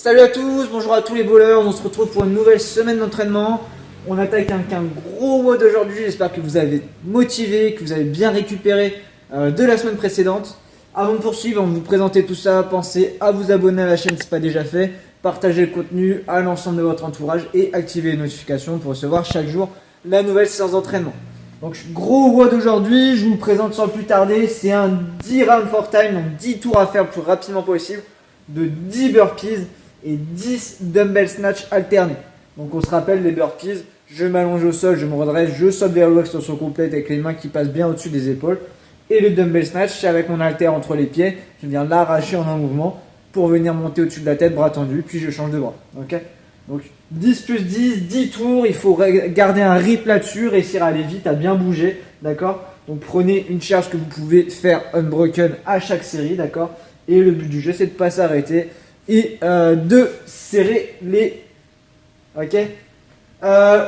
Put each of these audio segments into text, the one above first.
Salut à tous, bonjour à tous les bowlers, on se retrouve pour une nouvelle semaine d'entraînement. On attaque avec un gros WOD aujourd'hui, j'espère que vous avez motivé, que vous avez bien récupéré de la semaine précédente. Avant de poursuivre, on va vous présenter tout ça, pensez à vous abonner à la chaîne si ce n'est pas déjà fait, partagez le contenu à l'ensemble de votre entourage et activez les notifications pour recevoir chaque jour la nouvelle séance d'entraînement. Donc gros WOD aujourd'hui, je vous présente sans plus tarder, c'est un 10 rounds for time, donc 10 tours à faire le plus rapidement possible, de 10 burpees et 10 dumbbell snatch alternés. Donc on se rappelle les burpees, je m'allonge au sol, je me redresse, je saute vers le haut extension complète avec les mains qui passent bien au-dessus des épaules. Et le dumbbell snatch, c'est avec mon haltère entre les pieds, je viens l'arracher en un mouvement pour venir monter au-dessus de la tête, bras tendus, puis je change de bras. Okay, donc 10 plus 10, 10 tours, il faut garder un rythme là-dessus, réussir à aller vite, à bien bouger, d'accord. Donc prenez une charge que vous pouvez faire unbroken à chaque série, d'accord. Et le but du jeu, c'est de ne pas s'arrêter et de serrer les... Ok.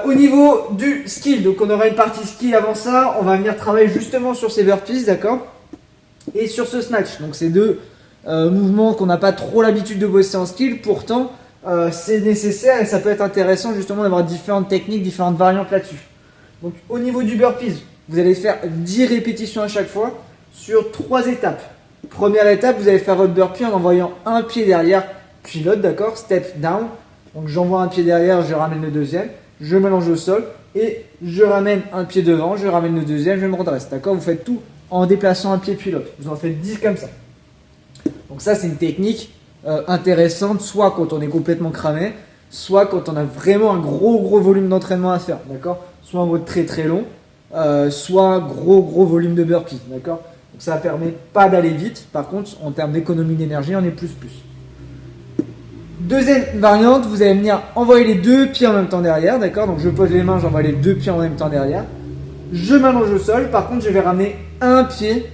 Au niveau du skill, donc on aura une partie skill avant ça, on va venir travailler justement sur ces burpees, d'accord, et sur ce snatch. Donc c'est deux mouvements qu'on n'a pas trop l'habitude de bosser en skill, pourtant c'est nécessaire et ça peut être intéressant justement d'avoir différentes techniques, différentes variantes là-dessus. Donc au niveau du burpees, vous allez faire 10 répétitions à chaque fois sur 3 étapes. Première étape, vous allez faire votre burpee en envoyant un pied derrière, puis l'autre, d'accord, step down. Donc j'envoie un pied derrière, je ramène le deuxième, je m'allonge au sol et je ramène un pied devant, je ramène le deuxième, je me redresse, d'accord. Vous faites tout en déplaçant un pied puis l'autre. Vous en faites 10 comme ça. Donc ça, c'est une technique intéressante, soit quand on est complètement cramé, soit quand on a vraiment un gros volume d'entraînement à faire, d'accord. Soit en mode très long, soit gros volume de burpees, d'accord. Donc ça ne permet pas d'aller vite. Par contre, en termes d'économie d'énergie, on est plus. Deuxième variante, vous allez venir envoyer les deux pieds en même temps derrière, d'accord. Donc je pose les mains, j'envoie les deux pieds en même temps derrière. Je m'allonge au sol. Par contre, je vais ramener un pied,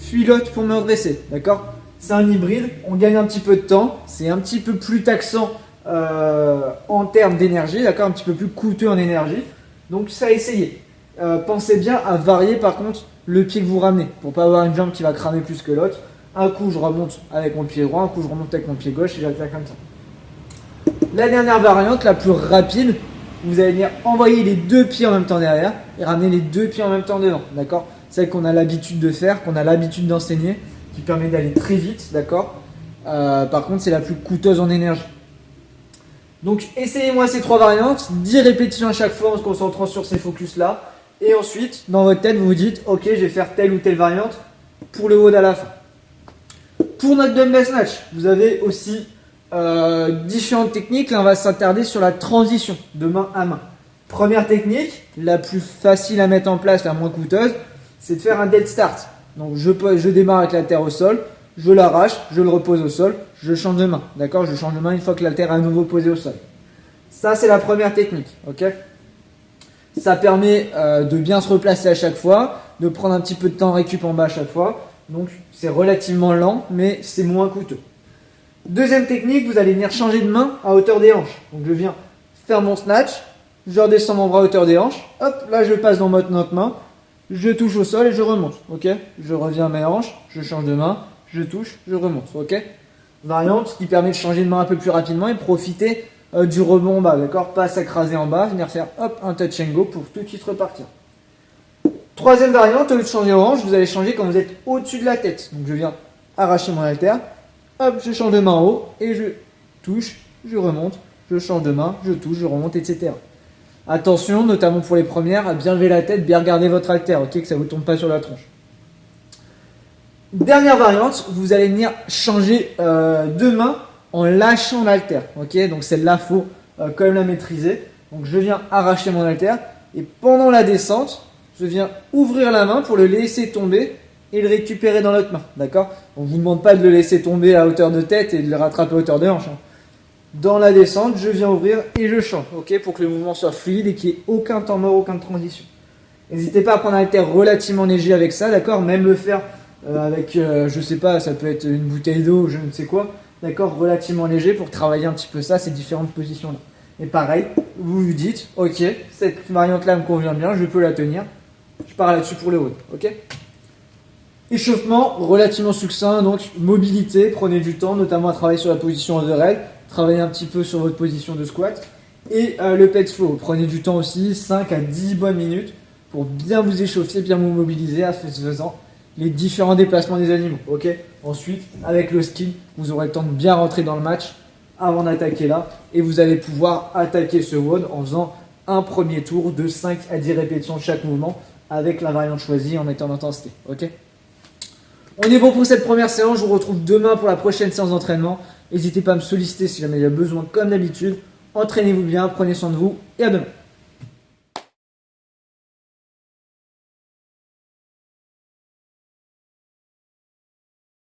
puis l'autre pour me redresser, d'accord. C'est un hybride, on gagne un petit peu de temps. C'est un petit peu plus taxant en termes d'énergie, d'accord. Un petit peu plus coûteux en énergie. Donc ça à essayer. Pensez bien à varier par contre le pied que vous ramenez pour pas avoir une jambe qui va cramer plus que l'autre. Un coup je remonte avec mon pied droit, un coup je remonte avec mon pied gauche et j'attaque comme ça. La dernière variante, la plus rapide, vous allez venir envoyer les deux pieds en même temps derrière et ramener les deux pieds en même temps devant, d'accord. Celle qu'on a l'habitude de faire, qu'on a l'habitude d'enseigner, qui permet d'aller très vite, d'accord. Par contre c'est la plus coûteuse en énergie. Donc essayez-moi ces trois variantes, 10 répétitions à chaque fois en se concentrant sur ces focus là. Et ensuite, dans votre tête, vous vous dites, ok, je vais faire telle ou telle variante pour le WOD à la fin. Pour notre dumbbell snatch, vous avez aussi différentes techniques. Là, on va s'attarder sur la transition de main à main. Première technique, la plus facile à mettre en place, la moins coûteuse, c'est de faire un dead start. Donc, je démarre avec la terre au sol, je l'arrache, je le repose au sol, je change de main. D'accord? Je change de main une fois que la terre est à nouveau posée au sol. Ça, c'est la première technique. Ok? Ça permet de bien se replacer à chaque fois, de prendre un petit peu de temps récup en bas à chaque fois. Donc c'est relativement lent, mais c'est moins coûteux. Deuxième technique, vous allez venir changer de main à hauteur des hanches. Donc je viens faire mon snatch, je redescends mon bras à hauteur des hanches. Hop, là je passe dans notre main, je touche au sol et je remonte. Ok, je reviens à mes hanches, je change de main, je touche, je remonte. Ok, variante qui permet de changer de main un peu plus rapidement et profiter du rebond en bas, d'accord. Pas s'écraser en bas, venir faire hop un touch and go pour tout de suite repartir. Troisième variante, au lieu de changer aux hanches, vous allez changer quand vous êtes au-dessus de la tête. Donc je viens arracher mon haltère, hop, je change de main en haut et je touche, je remonte, je change de main, je touche, je remonte, etc. Attention, notamment pour les premières, à bien lever la tête, bien regarder votre haltère, ok, que ça ne vous tombe pas sur la tronche. Dernière variante, vous allez venir changer de main en lâchant l'haltère, ok. Donc celle-là, il faut quand même la maîtriser. Donc je viens arracher mon haltère et pendant la descente, je viens ouvrir la main pour le laisser tomber et le récupérer dans l'autre main, d'accord. On ne vous demande pas de le laisser tomber à hauteur de tête et de le rattraper à hauteur de hanche. Dans la descente, je viens ouvrir et je change, ok, pour que le mouvement soit fluide et qu'il n'y ait aucun temps mort, aucune transition. N'hésitez pas à prendre un haltère relativement léger avec ça, d'accord. Même le faire avec, je sais pas, ça peut être une bouteille d'eau, je ne sais quoi, d'accord, relativement léger pour travailler un petit peu ça, ces différentes positions-là. Et pareil, vous vous dites, ok, cette variante-là me convient bien, je peux la tenir. Je pars là-dessus pour le WOD, ok. Échauffement relativement succinct, donc mobilité, prenez du temps, notamment à travailler sur la position overhead. travaillez un petit peu sur votre position de squat. Et le pec flow, prenez du temps aussi, 5 à 10 bonnes minutes pour bien vous échauffer, bien vous mobiliser en faisant les différents déplacements des animaux. Ok. Ensuite, avec le skill, vous aurez le temps de bien rentrer dans le match avant d'attaquer là. Et vous allez pouvoir attaquer ce WOD en faisant un premier tour de 5 à 10 répétitions de chaque mouvement avec la variante choisie en mettant l'intensité. Ok. On est bon pour cette première séance. Je vous retrouve demain pour la prochaine séance d'entraînement. N'hésitez pas à me solliciter si jamais il y a besoin comme d'habitude. Entraînez-vous bien, prenez soin de vous et à demain.